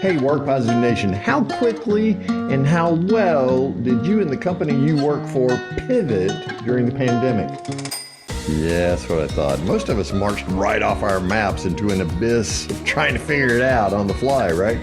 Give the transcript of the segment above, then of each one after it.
Hey, Work Positive Nation, how quickly and how well did you and the company you work for pivot during the pandemic? Yeah, that's what I thought. Most of us marched right off our maps into an abyss of trying to figure it out on the fly, right?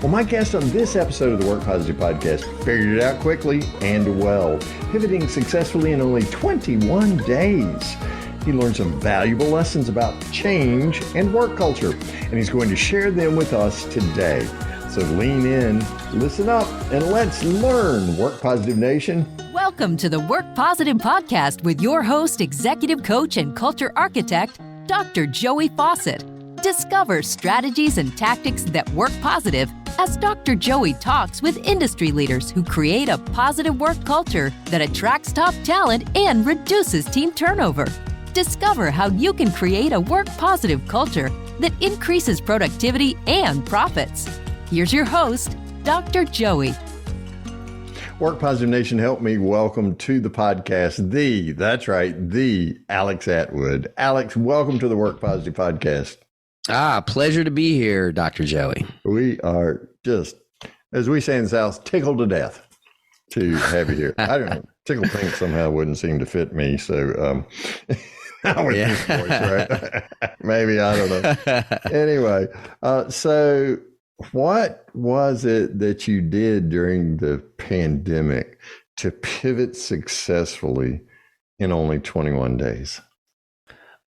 Well, my guest on this episode of the Work Positive Podcast figured it out quickly and well, pivoting successfully in only 21 days. He learned some valuable lessons about change and work culture, and he's going to share them with us today. So lean in, listen up, and let's learn, Work Positive Nation. Welcome to the Work Positive Podcast with your host, executive coach, and culture architect, Dr. Joey Fawcett. Discover strategies and tactics that work positive as Dr. Joey talks with industry leaders who create a positive work culture that attracts top talent and reduces team turnover. Discover how you can create a work-positive culture that increases productivity and profits. Here's your host, Dr. Joey. Work Positive Nation, help me welcome to the podcast, the Alex Atwood. Alex, welcome to the Work Positive Podcast. Pleasure to be here, Dr. Joey. We are just, as we say in the South, tickled to death to have you here. I don't know, tickle pink somehow wouldn't seem to fit me, so... with this voice, right? Maybe, I don't know. Anyway, so what was it that you did during the pandemic to pivot successfully in only 21 days?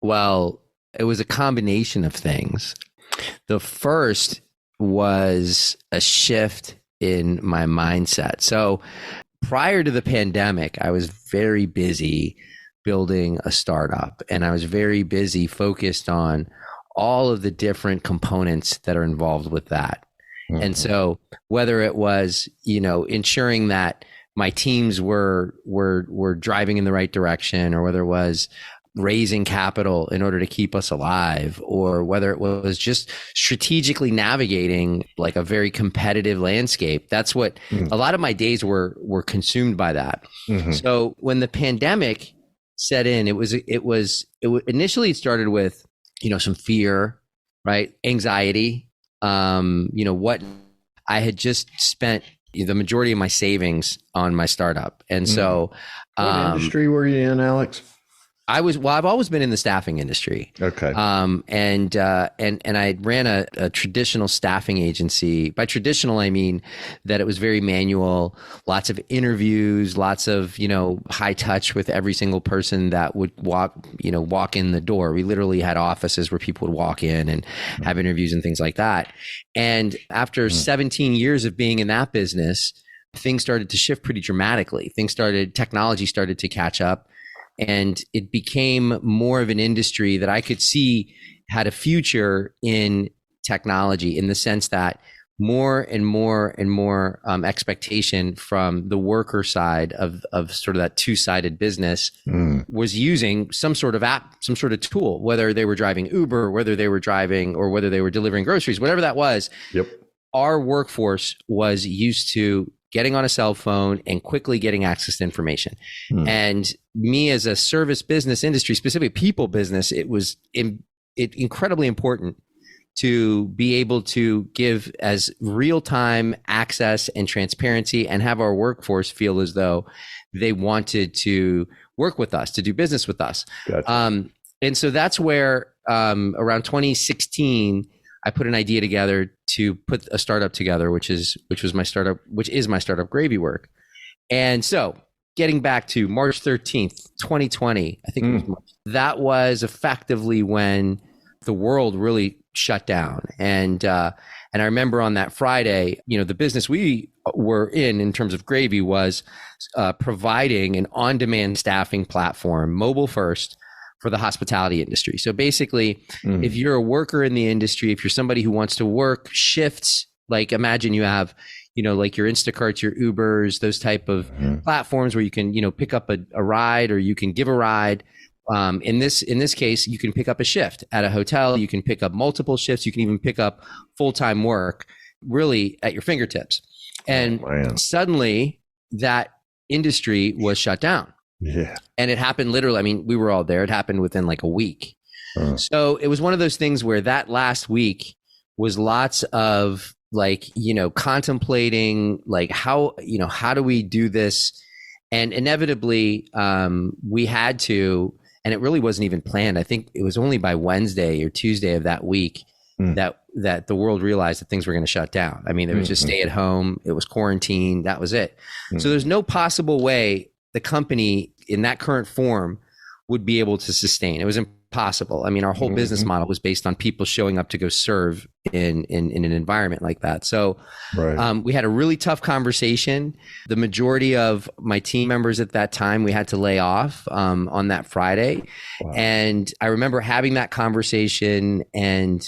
Well, it was a combination of things. The first was a shift in my mindset. So prior to the pandemic, I was very busy building a startup, and I was very busy focused on all of the different components that are involved with that. Mm-hmm. And so whether it was, ensuring that my teams were driving in the right direction, or whether it was raising capital in order to keep us alive, or whether it was just strategically navigating like a very competitive landscape, that's what a lot of my days were consumed by that. Mm-hmm. So when the pandemic set in, initially it started with, some fear, right? Anxiety. What I had just spent the majority of my savings on my startup. And so, what industry were you in, Alex? I've always been in the staffing industry. Okay. And I ran a traditional staffing agency. By traditional, I mean that it was very manual, lots of interviews, lots of, high touch with every single person that would walk in the door. We literally had offices where people would walk in and have interviews and things like that. And after 17 years of being in that business, things started to shift pretty dramatically. Technology started to catch up. And it became more of an industry that I could see had a future in technology, in the sense that more and more and more expectation from the worker side of sort of that two-sided business was using some sort of app, some sort of tool, whether they were driving Uber, whether they were delivering groceries, whatever that was. Yep. Our workforce was used to getting on a cell phone and quickly getting access to information. And me, as a service business industry, specifically people business, it was incredibly important to be able to give as real-time access and transparency, and have our workforce feel as though they wanted to work with us, to do business with us. Gotcha. And so that's where around 2016, I put an idea together to put a startup together, which is my startup Gravy Work. And so getting back to March 13th, 2020, I think it was March, that was effectively when the world really shut down. And I remember on that Friday, the business we were in terms of Gravy, was providing an on-demand staffing platform, mobile first, for the hospitality industry. So basically, if you're a worker in the industry, if you're somebody who wants to work shifts, like imagine you have, like your Instacarts, your Ubers, those type of platforms where you can, pick up a ride, or you can give a ride. In this case, you can pick up a shift at a hotel. You can pick up multiple shifts. You can even pick up full-time work, really at your fingertips. And suddenly that industry was shut down. Yeah. And it happened literally, I mean, we were all there. It happened within like a week. So it was one of those things where that last week was lots of like, contemplating like how do we do this? And inevitably, we had to, and it really wasn't even planned. I think it was only by Wednesday or Tuesday of that week that the world realized that things were going to shut down. I mean, it was just stay at home. It was quarantine. That was it. So there's no possible way the company in that current form would be able to sustain. It was impossible. I mean, our whole business model was based on people showing up to go serve in an environment like that. So we had a really tough conversation. The majority of my team members at that time, we had to lay off on that Friday. Wow. And I remember having that conversation and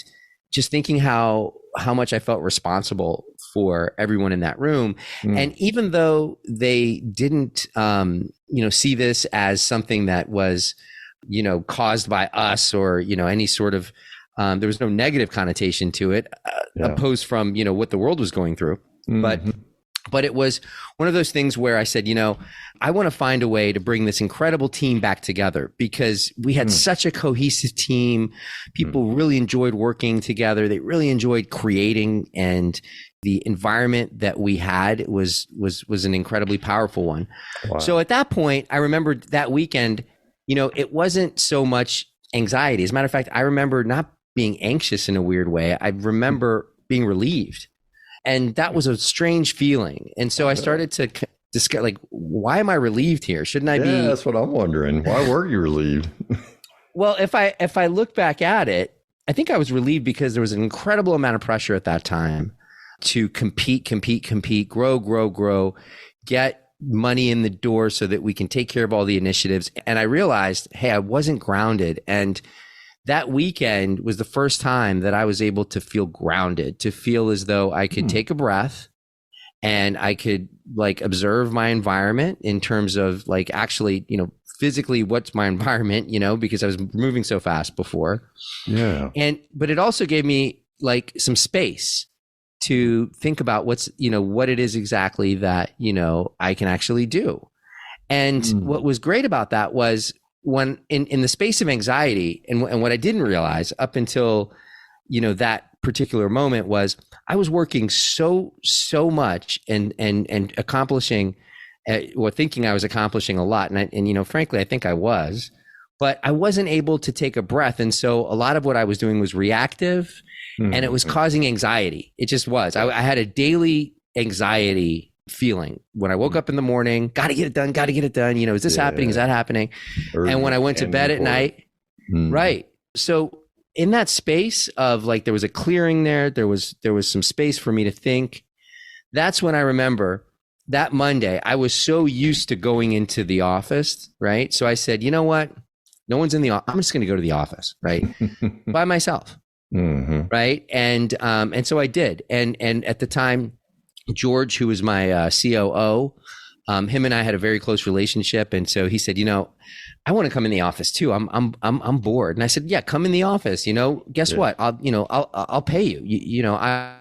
just thinking how much I felt responsible for everyone in that room. And even though they didn't, see this as something that was, caused by us or, any sort of, there was no negative connotation to it, opposed from, what the world was going through. But it was one of those things where I said, I want to find a way to bring this incredible team back together because we had such a cohesive team. People really enjoyed working together. They really enjoyed creating, and the environment that we had was an incredibly powerful one. Wow. So at that point, I remember that weekend, it wasn't so much anxiety. As a matter of fact, I remember not being anxious in a weird way. I remember being relieved. And that was a strange feeling. And so I started to discuss, like, why am I relieved here? Shouldn't I be? Yeah, that's what I'm wondering. Why were you relieved? Well, if I look back at it, I think I was relieved because there was an incredible amount of pressure at that time to compete, grow, get money in the door so that we can take care of all the initiatives. And I realized, hey, I wasn't grounded. And that weekend was the first time that I was able to feel grounded, to feel as though I could take a breath and I could like observe my environment in terms of like actually, physically what's my environment, because I was moving so fast before. Yeah. But it also gave me like some space to think about what it is exactly that, I can actually do. And what was great about that was when in the space of anxiety, and what I didn't realize up until, that particular moment was I was working so much and accomplishing or thinking I was accomplishing a lot. And frankly, I think I was, but I wasn't able to take a breath. And so a lot of what I was doing was reactive and it was causing anxiety. It just was. I had a daily anxiety feeling when I woke up in the morning, got to get it done. Is this happening? Is that happening? And when I went to bed at night, right. So in that space of like, there was a clearing there was some space for me to think. That's when I remember that Monday, I was so used to going into the office, right? So I said, you know what? No one's in the office. I'm just going to go to the office, right? By myself. Right. And so I did. And at the time, George, who was my COO, him and I had a very close relationship. And so he said, I want to come in the office too. I'm bored. And I said, yeah, come in the office. Guess what? I'll pay you. I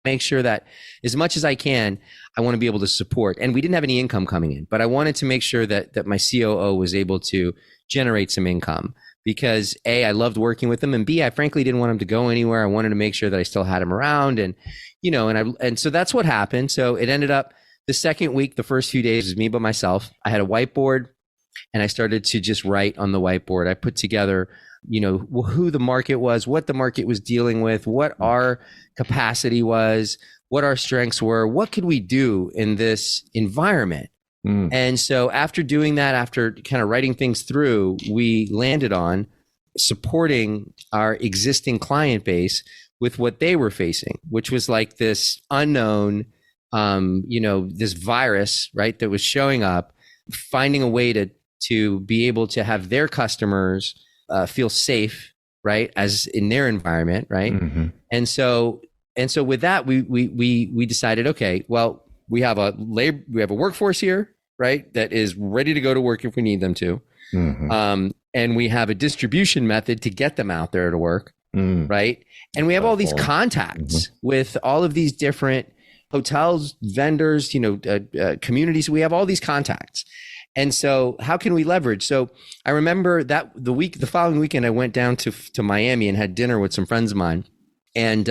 make sure that as much as I can, I want to be able to support. And we didn't have any income coming in, but I wanted to make sure that my COO was able to generate some income because A, I loved working with him, and B, I frankly didn't want him to go anywhere. I wanted to make sure that I still had him around, and and so that's what happened. So it ended up the second week, the first few days was me by myself. I had a whiteboard and I started to just write on the whiteboard. I put together, who the market was, what the market was dealing with, what our capacity was, what our strengths were, what could we do in this environment? And so after doing that, after kind of writing things through, we landed on supporting our existing client base with what they were facing, which was like this unknown, this virus, right, that was showing up, finding a way to be able to have their customers feel safe, right, as in their environment, right? And so with that, we decided, okay, well, we have a workforce here, right, that is ready to go to work if we need them to. And we have a distribution method to get them out there to work, right? And we have all these contacts with all of these different hotels, vendors, communities. We have all these contacts. And so how can we leverage? So I remember that the following weekend, I went down to Miami and had dinner with some friends of mine. And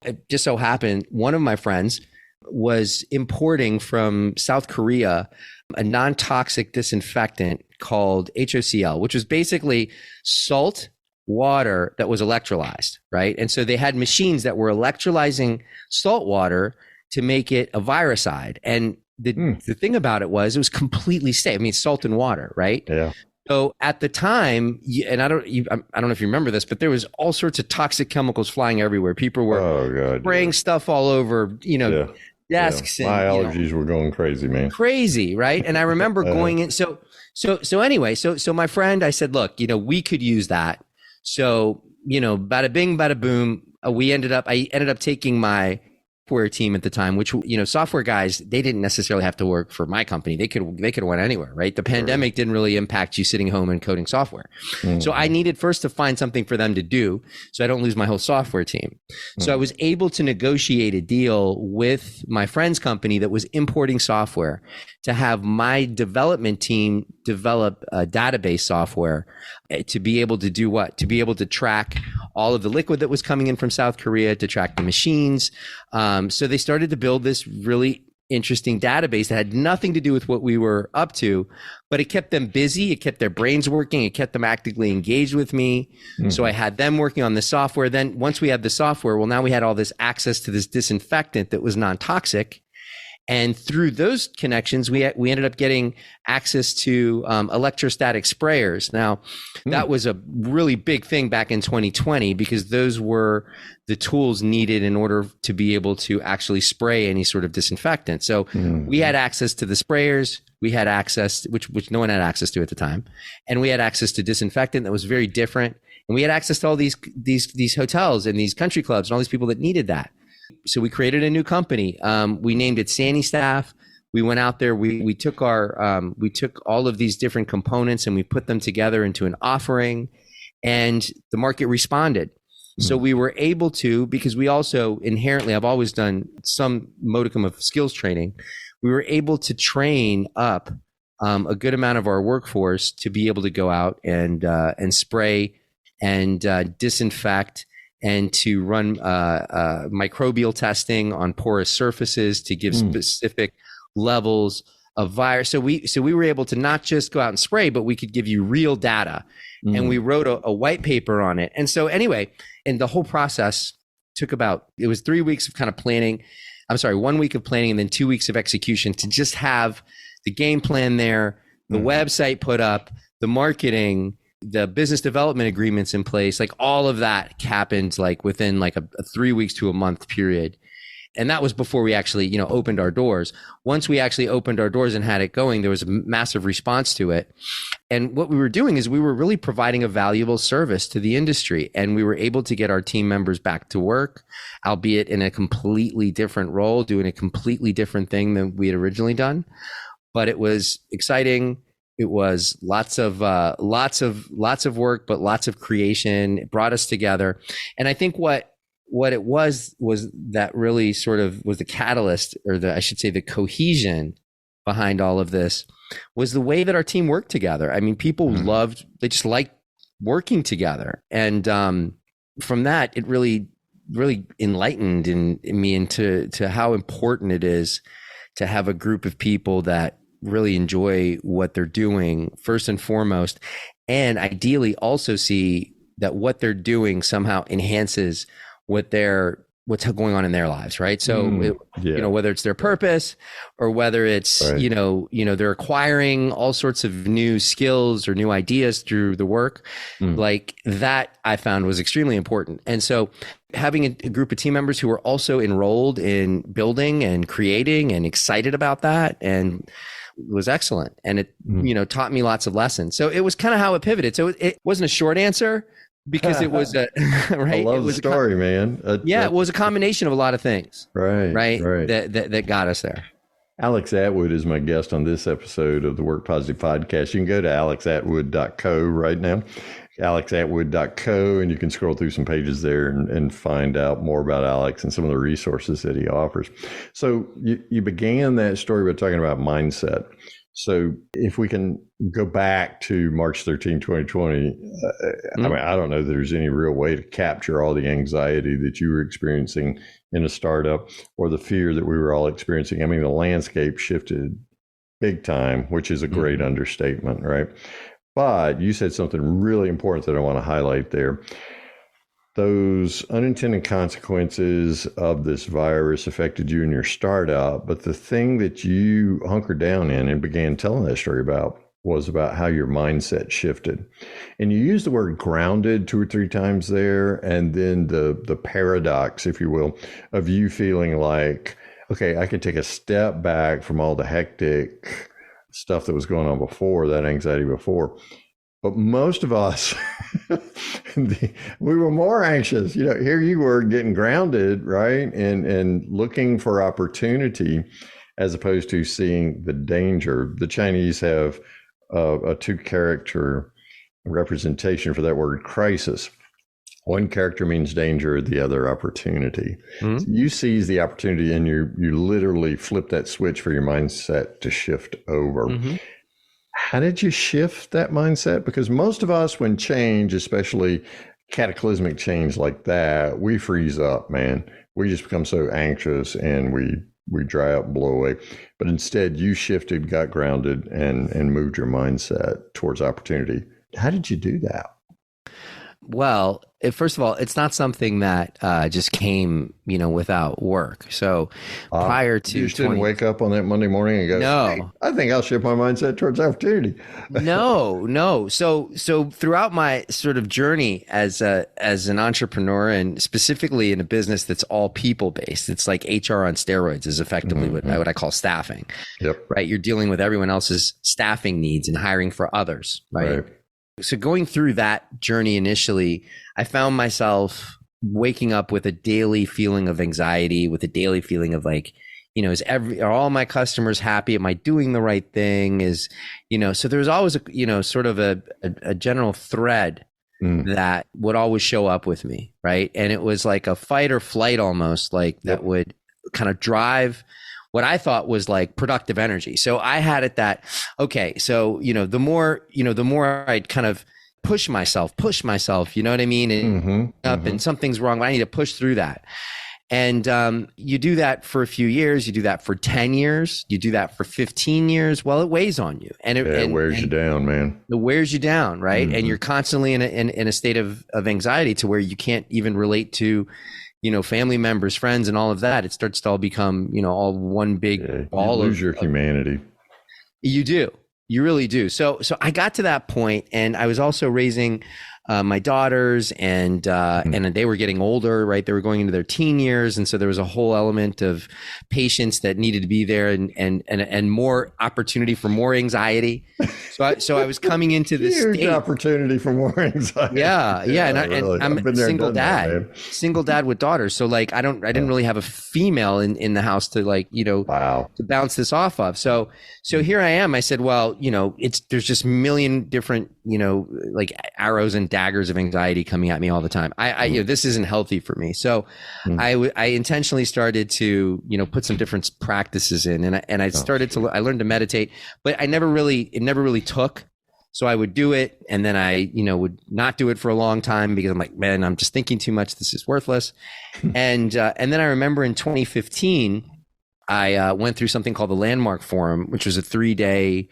it just so happened, one of my friends was importing from South Korea a non-toxic disinfectant called HOCl, which was basically salt water that was electrolyzed, right? And so they had machines that were electrolyzing salt water to make it a viricide. And the thing about it was completely safe. I mean, salt and water, right? Yeah. So at the time, and I don't know if you remember this, but there was all sorts of toxic chemicals flying everywhere. People were spraying stuff all over, desks. My and, allergies were going crazy, man. Crazy, right? And I remember going in. So anyway, so my friend, I said, look, we could use that. So, bada bing, bada boom. I ended up taking my software team at the time, which, software guys, they didn't necessarily have to work for my company. They could have went anywhere, right? The pandemic didn't really impact you sitting home and coding software. So I needed first to find something for them to do so I don't lose my whole software team. So I was able to negotiate a deal with my friend's company that was importing software to have my development team develop a database software to be able to do what? To be able to track all of the liquid that was coming in from South Korea, to track the machines. So they started to build this really interesting database that had nothing to do with what we were up to, but it kept them busy. It kept their brains working. It kept them actively engaged with me. So I had them working on the software. Then once we had the software, well, now we had all this access to this disinfectant that was non-toxic. And through those connections, we ended up getting access to electrostatic sprayers. Now, that was a really big thing back in 2020 because those were the tools needed in order to be able to actually spray any sort of disinfectant. So we had access to the sprayers. We had access, which no one had access to at the time, and we had access to disinfectant that was very different. And we had access to all these hotels and these country clubs and all these people that needed that. So we created a new company. We named it Sandy Staff. We went out there. We took all of these different components and we put them together into an offering, and the market responded. So we were able to, because we also inherently, I've always done some modicum of skills training. We were able to train up a good amount of our workforce to be able to go out and spray and disinfect, and to run microbial testing on porous surfaces to give specific levels of virus. So we were able to not just go out and spray, but we could give you real data. And we wrote a white paper on it. And so anyway, and the whole process took it was 3 weeks of kind of planning. 1 week of planning and then 2 weeks of execution to just have the game plan there, the website put up, the marketing, the business development agreements in place, like all of that happened like within like a 3 weeks to a month period. And that was before we actually, opened our doors. Once we actually opened our doors and had it going, there was a massive response to it. And what we were doing is we were really providing a valuable service to the industry. And we were able to get our team members back to work, albeit in a completely different role, doing a completely different thing than we had originally done. But it was exciting. It was lots of work, but lots of creation. It brought us together. And I think what it was that really sort of was the catalyst, or I should say the cohesion behind all of this, was the way that our team worked together. I mean, people they just liked working together. And from that, it really, really enlightened me into how important it is to have a group of people that really enjoy what they're doing first and foremost, and ideally also see that what they're doing somehow enhances what's going on in their lives, right? So whether it's their purpose or whether it's they're acquiring all sorts of new skills or new ideas through the work, like that I found was extremely important. And so having a group of team members who were also enrolled in building and creating and excited about that and was excellent. And it taught me lots of lessons. So it was kind of how it pivoted. So it wasn't a short answer, because it was right. I love the story, man. It was a combination of a lot of things. Right. That got us there. Alex Atwood is my guest on this episode of the Work Positive Podcast. You can go to alexatwood.co right now, alexatwood.co, and you can scroll through some pages there and find out more about Alex and some of the resources that he offers. So you began that story by talking about mindset. So if we can go back to March 13, 2020, I mean, I don't know that there's any real way to capture all the anxiety that you were experiencing in a startup or the fear that we were all experiencing. I mean, the landscape shifted big time, which is a great understatement, right? But you said something really important that I want to highlight there. Those unintended consequences of this virus affected you in your startup, but the thing that you hunkered down in and began telling that story about was about how your mindset shifted. And you used the word grounded 2 or 3 times there, and then the paradox, if you will, of you feeling like, okay, I can take a step back from all the hectic stuff that was going on before, that anxiety before. But most of us, we were more anxious. You know, here you were getting grounded, right? And looking for opportunity as opposed to seeing the danger. The Chinese have a 2-character representation for that word crisis. One character means danger, the other opportunity. So you seize the opportunity and you literally flip that switch for your mindset to shift over. How did you shift that mindset? Because most of us, when change, especially cataclysmic change like that, we freeze up, man. We just become so anxious and we dry up and blow away. But instead, you shifted, got grounded, and moved your mindset towards opportunity. How did you do that? Well, first of all, it's not something that just came, without work. So prior to you just didn't wake up on that Monday morning and go, no, hey, I think I'll shift my mindset towards opportunity. No. So throughout my sort of journey as an entrepreneur, and specifically in a business that's all people based, it's like HR on steroids is effectively what I call staffing. Yep. Right. You're dealing with everyone else's staffing needs and hiring for others. Right. So going through that journey initially, I found myself waking up with a daily feeling of anxiety, with a daily feeling of like, are all my customers happy? Am I doing the right thing? So there's always sort of a general thread that would always show up with me. Right. And it was like a fight or flight almost, like that would kind of drive what I thought was like productive energy. So I had it that, okay, so, the more I'd kind of push myself, you know what I mean? And and something's wrong, but I need to push through that. And you do that for a few years, you do that for 10 years, you do that for 15 years. Well, it weighs on you. And it wears you down, man. It wears you down, right? And you're constantly in a state of anxiety to where you can't even relate to family members, friends, and all of that. It starts to all become, all one big ball. You lose your humanity. You do. You really do. So I got to that point, and I was also raising my daughters, and they were getting older, right? They were going into their teen years, and so there was a whole element of patience that needed to be there, and more opportunity for more anxiety. So I was coming into this huge opportunity for more anxiety. Yeah, and I'm a single dad, single dad with daughters. So like I didn't really have a female in the house to like to bounce this off of. So here I am. I said, well, there's just a million different like arrows and daggers of anxiety coming at me all the time. This isn't healthy for me. So I intentionally started to put some different practices in, and I started I learned to meditate, but it never really took. So I would do it, and then I would not do it for a long time because I'm like, man, I'm just thinking too much. This is worthless. And then I remember in 2015, I went through something called the Landmark Forum, which was a 3-day,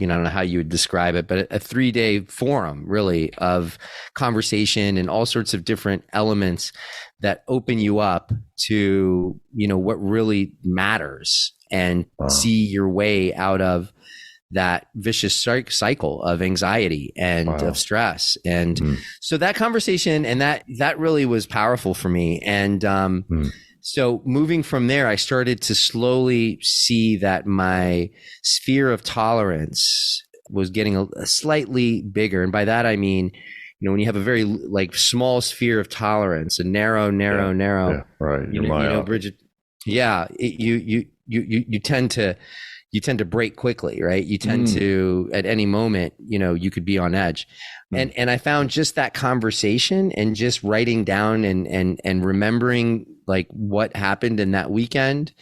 I don't know how you would describe it, but a 3-day forum really of conversation and all sorts of different elements that open you up to, what really matters and see your way out of that vicious cycle of anxiety and of stress. And so that conversation and that really was powerful for me. And, so moving from there, I started to slowly see that my sphere of tolerance was getting a slightly bigger. And by that, I mean, when you have a very like small sphere of tolerance, a narrow. Yeah, right. Bridget. Yeah. You tend to break quickly, right? You tend to, at any moment, you could be on edge. And I found just that conversation and just writing down and remembering like what happened in that weekend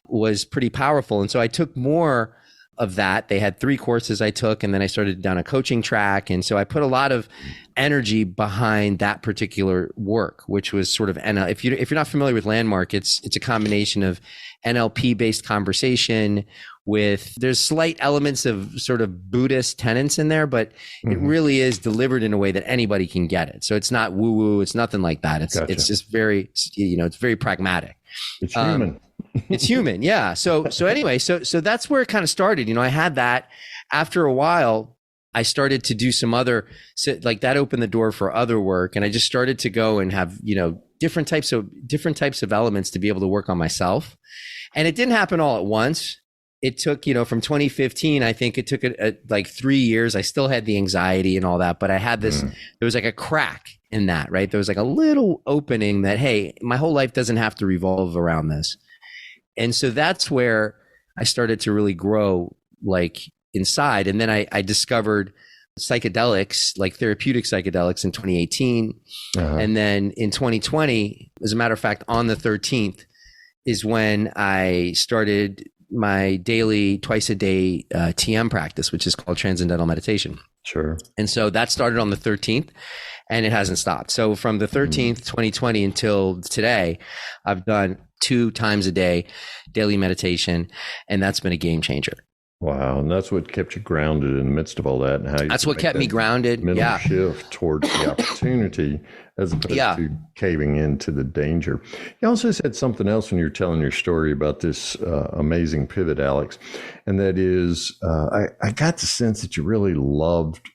was pretty powerful. And so I took more of that. They had 3 courses I took, and then I started down a coaching track. And so I put a lot of energy behind that particular work, which was sort of if you're not familiar with Landmark, it's a combination of NLP based conversation with, there's slight elements of sort of Buddhist tenets in there, but it really is delivered in a way that anybody can get it. So it's not woo woo. It's nothing like that. It's just very, it's very pragmatic. It's human. It's human. Yeah. So anyway, so that's where it kind of started. I had that. After a while, I started to do some other, like that opened the door for other work. And I just started to go and have, different types of elements to be able to work on myself. And it didn't happen all at once. It took, from 2015, I think it took like 3 years. I still had the anxiety and all that, but I had this, there was like a crack in that, right? There was like a little opening that, hey, my whole life doesn't have to revolve around this. And so that's where I started to really grow like inside. And then I discovered psychedelics, like therapeutic psychedelics in 2018. And then in 2020, as a matter of fact, on the 13th is when I started my daily, twice a day TM practice, which is called transcendental meditation. Sure. And so that started on the 13th and it hasn't stopped. So from the 13th, 2020 until today, I've done 2 times a day daily meditation, and that's been a game changer. Wow. And that's what kept you grounded in the midst of all that. And how you that's what kept me grounded. Mental shift towards the opportunity as opposed to caving into the danger. You also said something else when you were telling your story about this amazing pivot, Alex. And that is, I got the sense that you really loved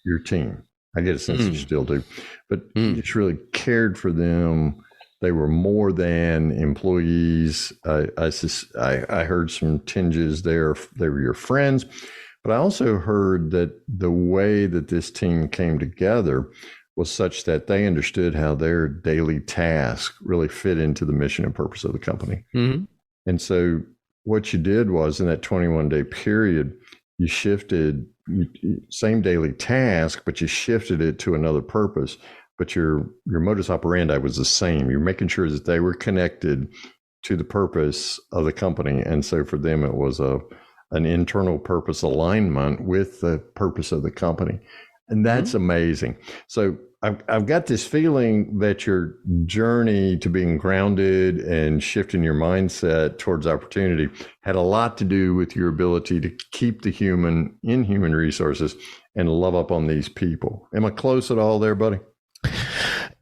your team. I get a sense that you still do, but you just really cared for them. They were more than employees. I heard some tinges there. They were your friends, but I also heard that the way that this team came together was such that they understood how their daily task really fit into the mission and purpose of the company. And so what you did was, in that 21-day period, you shifted same daily task, but you shifted it to another purpose. But your modus operandi was the same. You're making sure that they were connected to the purpose of the company. And so for them, it was an internal purpose alignment with the purpose of the company. And that's amazing. So I've got this feeling that your journey to being grounded and shifting your mindset towards opportunity had a lot to do with your ability to keep the human in human resources and love up on these people. Am I close at all there, buddy?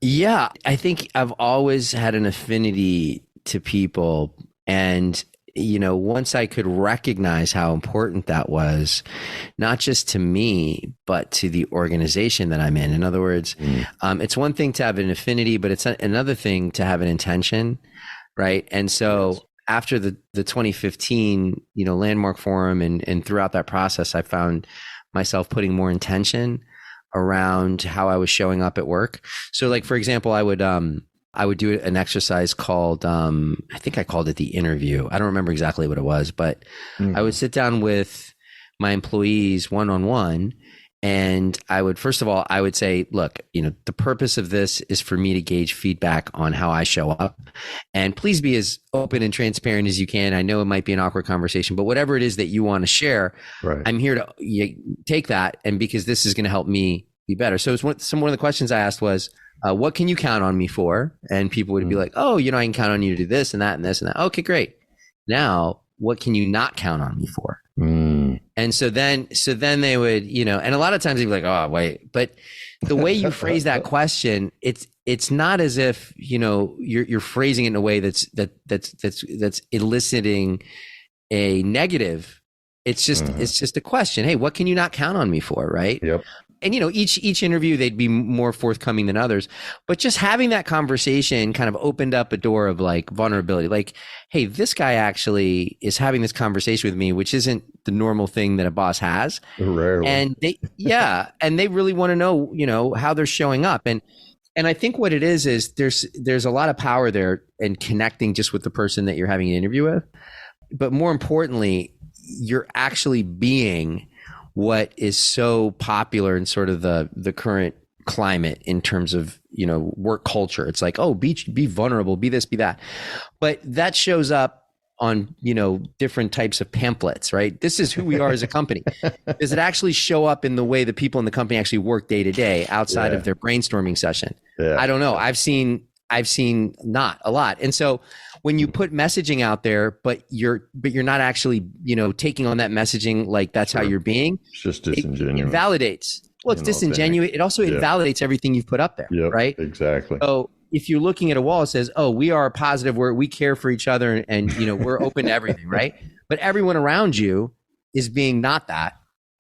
Yeah, I think I've always had an affinity to people. And, once I could recognize how important that was, not just to me, but to the organization that I'm in. In other words, it's one thing to have an affinity, but it's another thing to have an intention, right? And so after the 2015, Landmark Forum and throughout that process, I found myself putting more intention around how I was showing up at work. So like, for example, I would do an exercise called, I think I called it the interview. I don't remember exactly what it was, but I would sit down with my employees one-on-one. And first of all, I would say, look, the purpose of this is for me to gauge feedback on how I show up, and please be as open and transparent as you can. I know it might be an awkward conversation, but whatever it is that you want to share, I'm here to take that. And because this is going to help me be better. So one of the questions I asked was, what can you count on me for? And people would be like, oh, I can count on you to do this and that and this and that. Okay, great. Now, what can you not count on me for? And so then they would, and a lot of times they'd be like, oh, wait, but the way you phrase that question, it's not as if, you're phrasing it in a way that's eliciting a negative. It's just a question. Hey, what can you not count on me for? Right. Yep. And, each interview, they'd be more forthcoming than others, but just having that conversation kind of opened up a door of like vulnerability. Like, hey, this guy actually is having this conversation with me, which isn't the normal thing that a boss has. Rarely. And and they really want to know, how they're showing up. And I think what it is there's a lot of power there in connecting just with the person that you're having an interview with. But more importantly, you're actually being what is so popular in sort of the current climate in terms of, work culture. It's like, oh, be vulnerable, be this, be that. But that shows up different types of pamphlets, right? This is who we are as a company. Does it actually show up in the way the people in the company actually work day to day outside of their brainstorming session? I don't know. I've seen not a lot. And so when you put messaging out there, but you're not actually, taking on that messaging like that's how you're being, it's just disingenuous. It validates. Well, it's disingenuous. It also invalidates everything you've put up there, right? Exactly. So if you're looking at a wall that says, "Oh, we are positive, we care for each other, and we're open to everything," right? But everyone around you is being not that.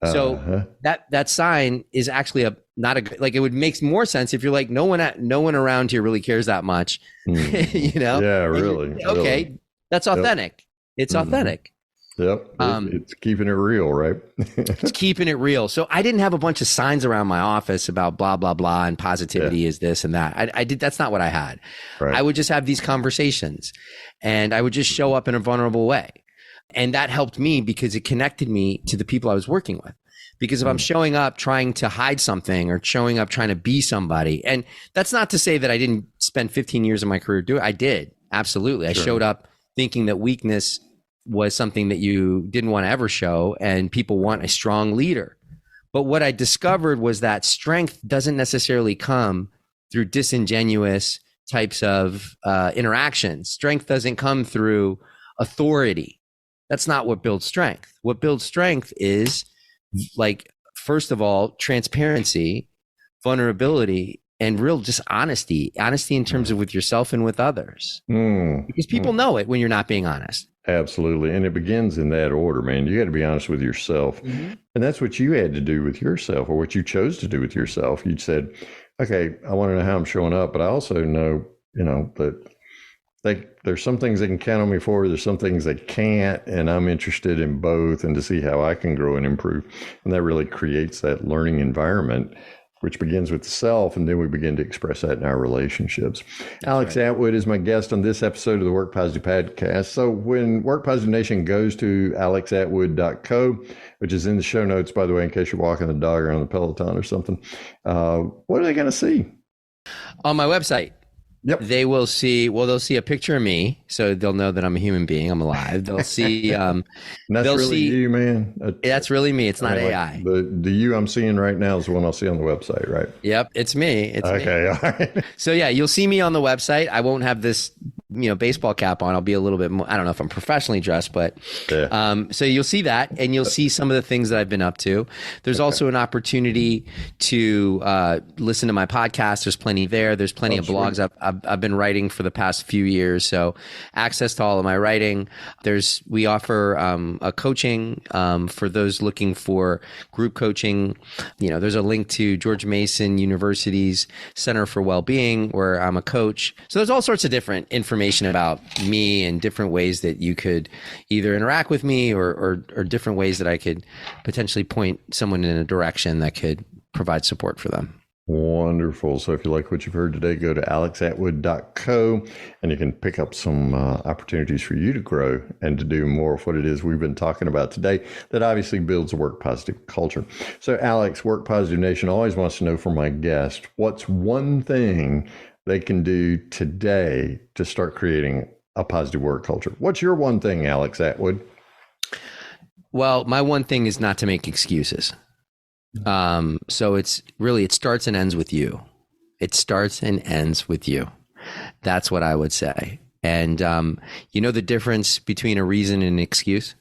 So that sign is actually not a like. It would make more sense if you're like, no one around here really cares that much, Yeah, really. Okay, that's authentic. It's authentic. Yep. It's keeping it real, right? It's keeping it real. So I didn't have a bunch of signs around my office about blah, blah, blah, and positivity is this and that. I did. That's not what I had. Right. I would just have these conversations and I would just show up in a vulnerable way. And that helped me because it connected me to the people I was working with. Because if I'm showing up trying to hide something or showing up trying to be somebody, and that's not to say that I didn't spend 15 years of my career doing it. I did. Absolutely. I showed up thinking that weakness was something that you didn't want to ever show, and people want a strong leader. But what I discovered was that strength doesn't necessarily come through disingenuous types of interactions. Strength doesn't come through authority. That's not what builds strength. What builds strength is, like, first of all, transparency, vulnerability, and real just honesty in terms of with yourself and with others. Because people know it when you're not being honest. Absolutely. And it begins in that order, man. You got to be honest with yourself. And that's what you had to do with yourself, or what you chose to do with yourself. You said, okay, I want to know how I'm showing up, but I also know, that there's some things they can count on me for. There's some things they can't. And I'm interested in both and to see how I can grow and improve. And that really creates that learning environment, which begins with the self, and then we begin to express that in our relationships. Alex Atwood is my guest on this episode of the Work Positive Podcast. So when Work Positive Nation goes to alexatwood.co, which is in the show notes, by the way, in case you're walking the dog or on the Peloton or something, what are they going to see? On my website. Yep. They will see, they'll see a picture of me, so they'll know that I'm a human being. I'm alive. They'll see, and that's really you, man. That's really me. It's not AI. The you I'm seeing right now is the one I'll see on the website, right? Yep. It's me. It's okay. Me. All right. So yeah, you'll see me on the website. I won't have this, baseball cap on. I'll be a little bit more, I don't know if I'm professionally dressed, but, so you'll see that, and you'll see some of the things that I've been up to. There's also an opportunity to, listen to my podcast. There's plenty there. There's plenty of blogs I've been writing for the past few years. So access to all of my writing. We offer, a coaching, for those looking for group coaching. There's a link to George Mason University's Center for Wellbeing, where I'm a coach. So there's all sorts of different information about me and different ways that you could either interact with me or different ways that I could potentially point someone in a direction that could provide support for them. Wonderful. So if you like what you've heard today, go to alexatwood.co and you can pick up some opportunities for you to grow and to do more of what it is we've been talking about today that obviously builds a work positive culture. So Alex, Work Positive Nation always wants to know from my guest, what's one thing they can do today to start creating a positive work culture? What's your one thing, Alex Atwood? Well, my one thing is not to make excuses. So it starts and ends with you. It starts and ends with you. That's what I would say. And, the difference between a reason and an excuse?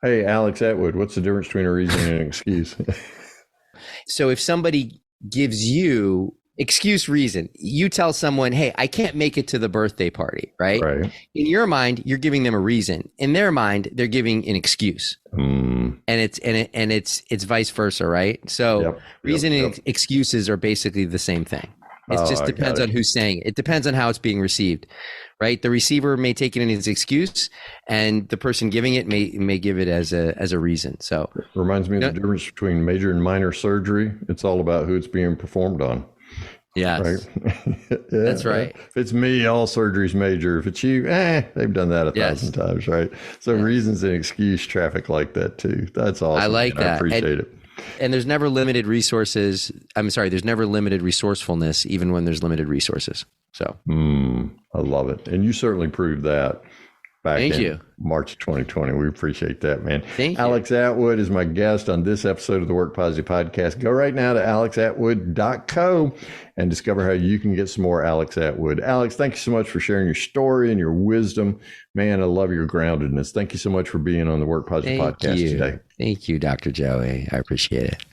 Hey, Alex Atwood, what's the difference between a reason and an excuse? So if somebody gives you reason, you tell someone, hey, I can't make it to the birthday party, right? In your mind, you're giving them a reason. In their mind, they're giving an excuse. And it's vice versa, right? So reason and excuses are basically the same thing. It just depends on who's saying it. It depends on how it's being received, right? The receiver may take it in as excuse, and the person giving it may give it as a reason. So it reminds me of the difference between major and minor surgery. It's all about who it's being performed on. Yes. Right? That's right. If it's me, all surgery's major. If it's you, they've done that 1,000 times, right? So reasons and excuse traffic like that too. That's awesome. I like that. I appreciate it. And there's never limited resources. There's never limited resourcefulness, even when there's limited resources. So I love it. And you certainly proved that back Thank in you. March 2020. We appreciate that, man. Thank you. Alex Atwood is my guest on this episode of the Work Positive Podcast. Go right now to alexatwood.co and discover how you can get some more Alex Atwood. Alex, thank you so much for sharing your story and your wisdom. Man, I love your groundedness. Thank you so much for being on the Work Positive Podcast today. Thank you, Dr. Joey. I appreciate it.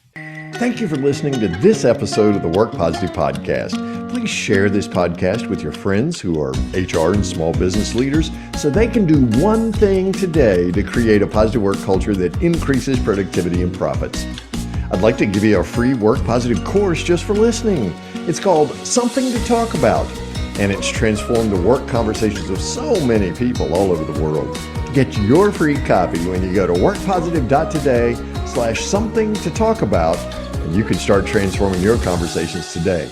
Thank you for listening to this episode of the Work Positive Podcast. Please share this podcast with your friends who are HR and small business leaders so they can do one thing today to create a positive work culture that increases productivity and profits. I'd like to give you a free Work Positive course just for listening. It's called Something to Talk About, and it's transformed the work conversations of so many people all over the world. Get your free copy when you go to workpositive.today/something to talk about, and you can start transforming your conversations today.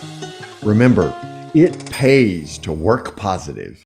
Remember, it pays to work positive.